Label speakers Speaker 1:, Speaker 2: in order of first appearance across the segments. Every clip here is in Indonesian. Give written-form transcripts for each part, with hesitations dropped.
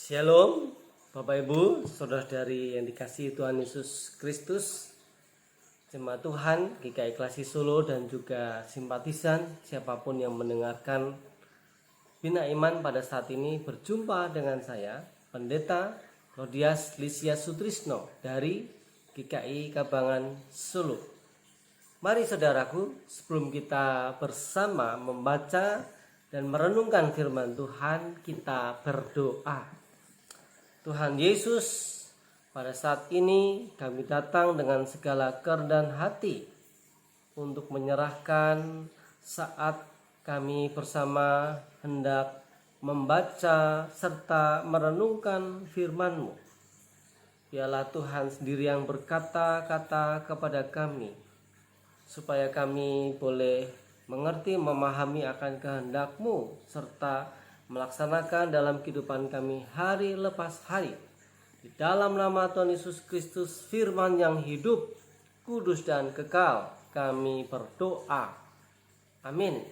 Speaker 1: Shalom Bapak Ibu, saudara-saudari yang dikasihi Tuhan Yesus Kristus, jemaat Tuhan GKI Klasi Solo dan juga simpatisan siapapun yang mendengarkan Bina Iman pada saat ini. Berjumpa dengan saya, Pendeta Rodias Lisia Sutrisno dari GKI Kabangan Solo. Mari saudaraku, sebelum kita bersama membaca dan merenungkan firman Tuhan, kita berdoa. Tuhan Yesus, pada saat ini kami datang dengan segala kerendahan hati untuk menyerahkan saat kami bersama hendak membaca serta merenungkan firman-Mu. Biarlah Tuhan sendiri yang berkata-kata kepada kami, supaya kami boleh mengerti, memahami akan kehendak-Mu, serta melaksanakan dalam kehidupan kami hari lepas hari. Di dalam nama Tuhan Yesus Kristus, firman yang hidup, kudus dan kekal, kami berdoa. Amin.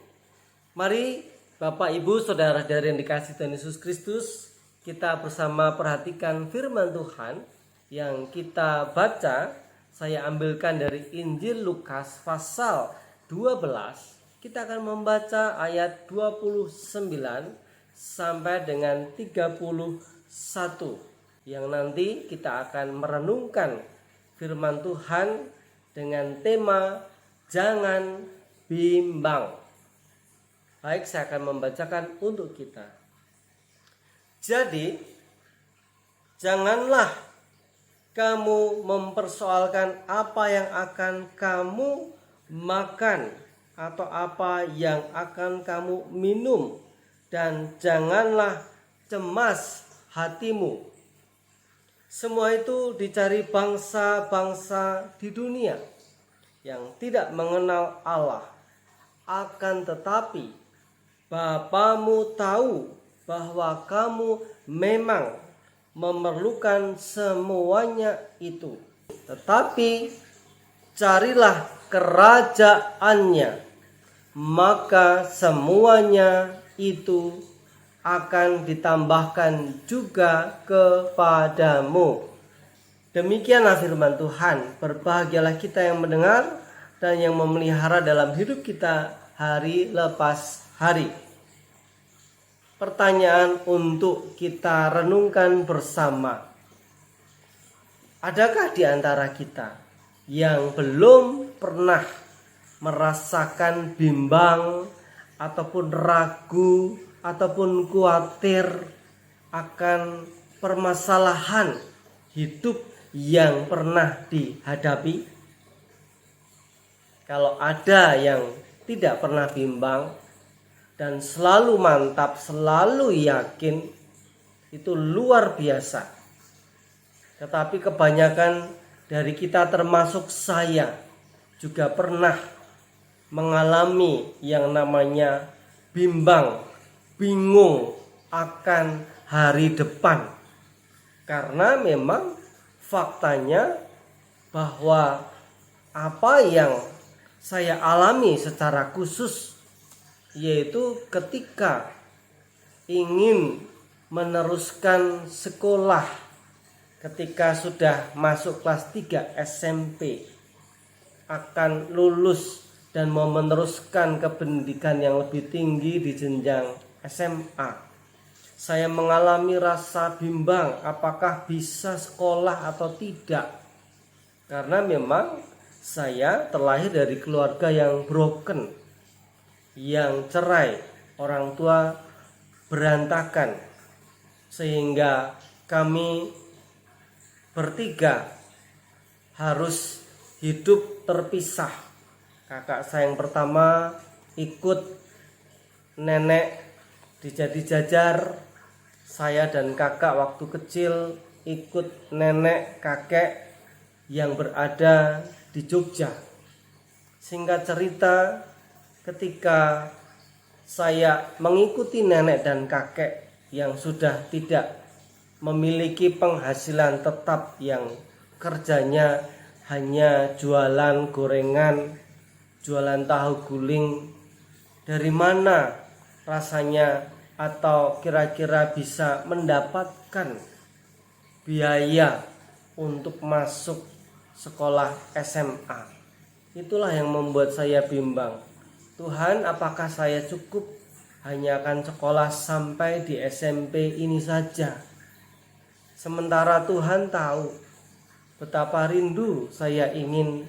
Speaker 1: Mari Bapak Ibu saudara-saudari yang dikasihi Tuhan Yesus Kristus, kita bersama perhatikan firman Tuhan yang kita baca. Saya ambilkan dari Injil Lukas pasal 12. Kita akan membaca ayat 29 sampai dengan 31, yang nanti kita akan merenungkan firman Tuhan dengan tema jangan bimbang. Baik, saya akan membacakan untuk kita. Jadi, janganlah kamu mempersoalkan apa yang akan kamu makan atau apa yang akan kamu minum, dan janganlah cemas hatimu. Semua itu dicari bangsa-bangsa di dunia yang tidak mengenal Allah. Akan tetapi Bapamu tahu bahwa kamu memang memerlukan semuanya itu. Tetapi carilah kerajaannya, maka semuanya itu akan ditambahkan juga kepadamu. Demikianlah firman Tuhan. Berbahagialah kita yang mendengar dan yang memelihara dalam hidup kita hari lepas hari. Pertanyaan untuk kita renungkan bersama. Adakah di antara kita yang belum pernah merasakan bimbang ataupun ragu ataupun khawatir akan permasalahan hidup yang pernah dihadapi? Kalau ada yang tidak pernah bimbang dan selalu mantap, selalu yakin, itu luar biasa. Tetapi kebanyakan dari kita, termasuk saya, juga pernah mengalami yang namanya bimbang, bingung akan hari depan. Karena memang faktanya bahwa apa yang saya alami secara khusus, yaitu ketika ingin meneruskan sekolah, ketika sudah masuk kelas 3 SMP, akan lulus dan mau meneruskan ke pendidikan yang lebih tinggi di jenjang SMA. Saya mengalami rasa bimbang apakah bisa sekolah atau tidak. Karena memang saya terlahir dari keluarga yang broken, yang cerai, orang tua berantakan, sehingga kami bertiga harus hidup terpisah. Kakak saya yang pertama ikut nenek dijadi jajar, saya dan kakak waktu kecil ikut nenek kakek yang berada di Jogja. Singkat cerita, ketika saya mengikuti nenek dan kakek yang sudah tidak memiliki penghasilan tetap, yang kerjanya hanya jualan gorengan, jualan tahu guling, dari mana rasanya atau kira-kira bisa mendapatkan biaya untuk masuk sekolah SMA. Itulah yang membuat saya bimbang. Tuhan, apakah saya cukup hanya akan sekolah sampai di SMP ini saja? Sementara Tuhan tahu betapa rindu saya ingin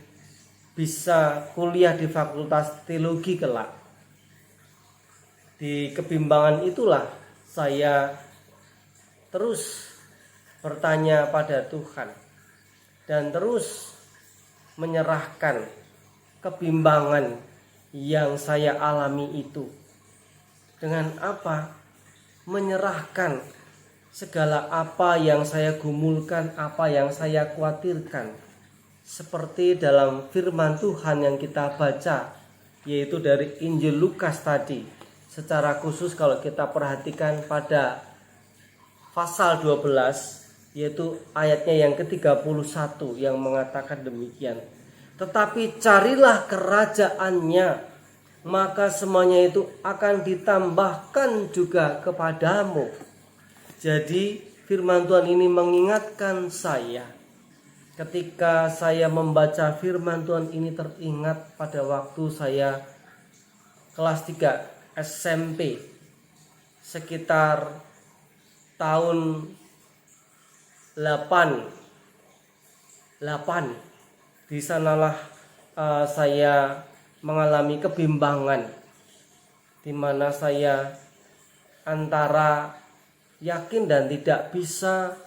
Speaker 1: bisa kuliah di Fakultas Teologi kelak. Di kebimbangan itulah saya terus bertanya pada Tuhan dan terus menyerahkan kebimbangan yang saya alami itu. Dengan apa? Menyerahkan segala apa yang saya gumulkan, apa yang saya khawatirkan. Seperti dalam firman Tuhan yang kita baca, yaitu dari Injil Lukas tadi. Secara khusus kalau kita perhatikan pada pasal 12, yaitu ayatnya yang ke-31 yang mengatakan demikian. Tetapi carilah kerajaannya, maka semuanya itu akan ditambahkan juga kepadamu. Jadi firman Tuhan ini mengingatkan saya. Ketika saya membaca firman Tuhan ini teringat pada waktu saya kelas 3 SMP, sekitar tahun 8. Di sanalah saya mengalami kebimbangan, di mana saya antara yakin dan tidak bisa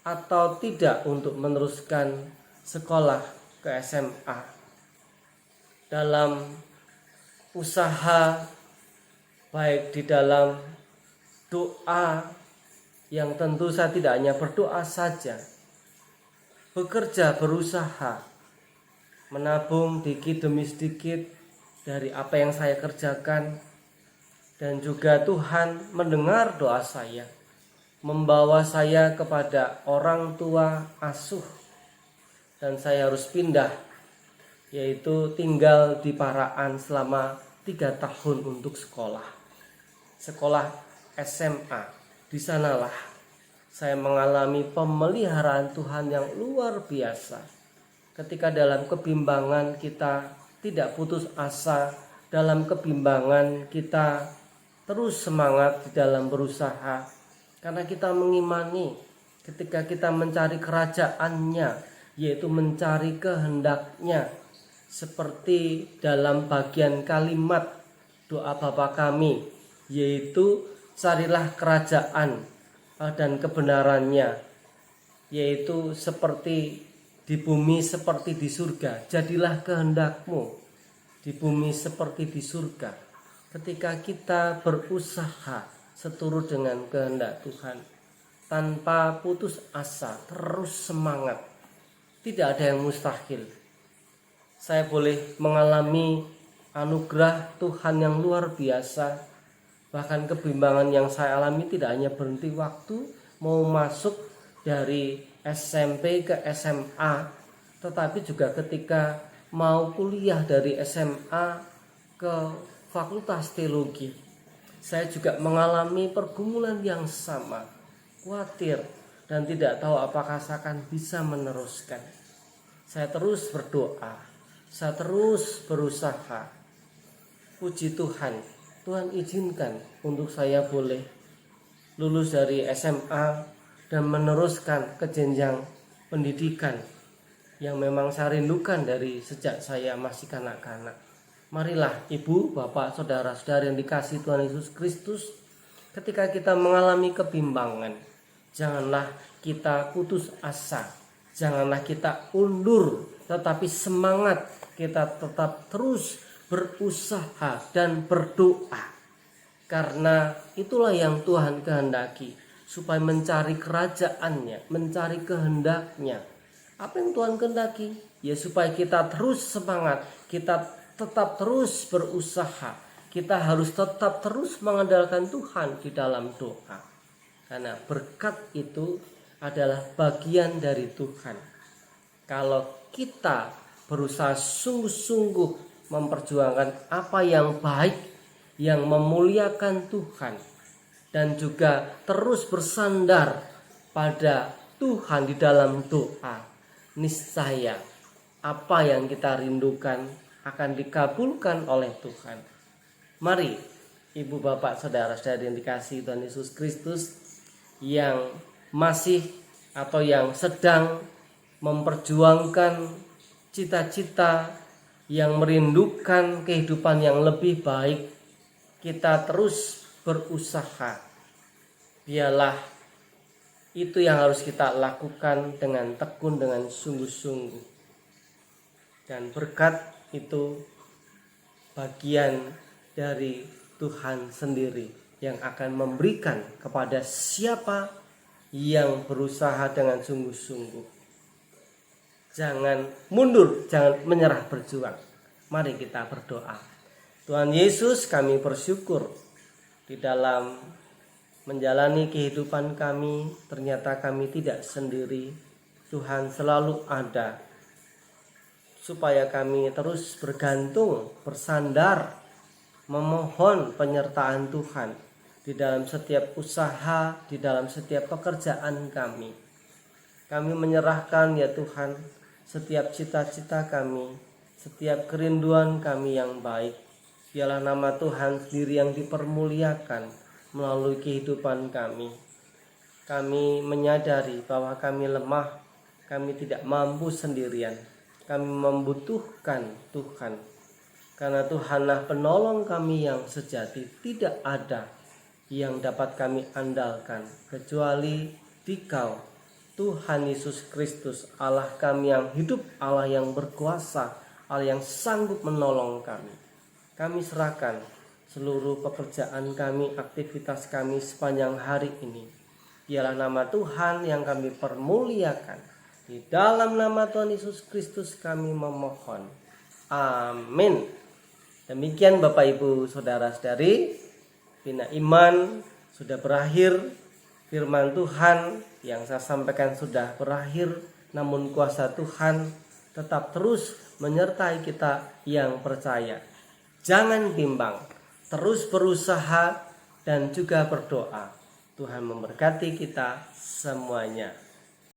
Speaker 1: atau tidak untuk meneruskan sekolah ke SMA. Dalam usaha, baik di dalam doa, yang tentu saya tidak hanya berdoa saja, bekerja, berusaha, menabung dikit demi sedikit dari apa yang saya kerjakan. Dan juga Tuhan mendengar doa saya, membawa saya kepada orang tua asuh, dan saya harus pindah, yaitu tinggal di Paraan selama 3 tahun untuk sekolah SMA. Di sanalah saya mengalami pemeliharaan Tuhan yang luar biasa. Ketika dalam kebimbangan kita tidak putus asa, dalam kebimbangan kita terus semangat di dalam berusaha, karena kita mengimani ketika kita mencari kerajaannya, yaitu mencari kehendaknya, seperti dalam bagian kalimat doa Bapa kami, yaitu carilah kerajaan dan kebenarannya, yaitu seperti di bumi seperti di surga. Jadilah kehendakmu di bumi seperti di surga. Ketika kita berusaha seturut dengan kehendak Tuhan, tanpa putus asa, terus semangat, tidak ada yang mustahil. Saya boleh mengalami anugerah Tuhan yang luar biasa. Bahkan kebimbangan yang saya alami tidak hanya berhenti waktu mau masuk dari SMP ke SMA, tetapi juga ketika mau kuliah dari SMA ke Fakultas Teologi. Saya juga mengalami pergumulan yang sama, khawatir dan tidak tahu apakah saya akan bisa meneruskan. Saya terus berdoa, saya terus berusaha. Puji Tuhan, Tuhan izinkan untuk saya boleh lulus dari SMA dan meneruskan ke jenjang pendidikan yang memang saya rindukan dari sejak saya masih kanak-kanak. Marilah ibu, bapak, saudara-saudari yang dikasihi Tuhan Yesus Kristus, ketika kita mengalami kebimbangan, janganlah kita putus asa, janganlah kita undur, tetapi semangat kita tetap terus berusaha dan berdoa. Karena itulah yang Tuhan kehendaki, supaya mencari kerajaannya, mencari kehendaknya. Apa yang Tuhan kehendaki? Ya supaya kita terus semangat, kita tetap terus berusaha, kita harus tetap terus mengandalkan Tuhan di dalam doa. Karena berkat itu adalah bagian dari Tuhan. Kalau kita berusaha sungguh-sungguh memperjuangkan apa yang baik, yang memuliakan Tuhan, dan juga terus bersandar pada Tuhan di dalam doa, niscaya apa yang kita rindukan akan dikabulkan oleh Tuhan. Mari ibu bapak saudara-saudari yang dikasihi Tuhan Yesus Kristus, yang masih atau yang sedang memperjuangkan cita-cita, yang merindukan kehidupan yang lebih baik, kita terus berusaha. Biarlah itu yang harus kita lakukan dengan tekun, dengan sungguh-sungguh. Dan berkat itu bagian dari Tuhan sendiri yang akan memberikan kepada siapa yang berusaha dengan sungguh-sungguh. Jangan mundur, jangan menyerah berjuang. Mari kita berdoa. Tuhan Yesus, kami bersyukur di dalam menjalani kehidupan kami, ternyata kami tidak sendiri. Tuhan selalu ada, supaya kami terus bergantung, bersandar, memohon penyertaan Tuhan di dalam setiap usaha, di dalam setiap pekerjaan kami. Kami menyerahkan ya Tuhan setiap cita-cita kami, setiap kerinduan kami yang baik. Biarlah nama Tuhan sendiri yang dipermuliakan melalui kehidupan kami. Kami menyadari bahwa kami lemah, kami tidak mampu sendirian. Kami membutuhkan Tuhan, karena Tuhanlah penolong kami yang sejati. Tidak ada yang dapat kami andalkan kecuali Dikau, Tuhan Yesus Kristus, Allah kami yang hidup, Allah yang berkuasa, Allah yang sanggup menolong kami. Kami serahkan seluruh pekerjaan kami, aktivitas kami sepanjang hari ini. Biarlah nama Tuhan yang kami permuliakan. Di dalam nama Tuhan Yesus Kristus kami memohon. Amin. Demikian Bapak Ibu Saudara-saudari, Bina Iman sudah berakhir. Firman Tuhan yang saya sampaikan sudah berakhir, namun kuasa Tuhan tetap terus menyertai kita yang percaya. Jangan bimbang, terus berusaha dan juga berdoa. Tuhan memberkati kita semuanya.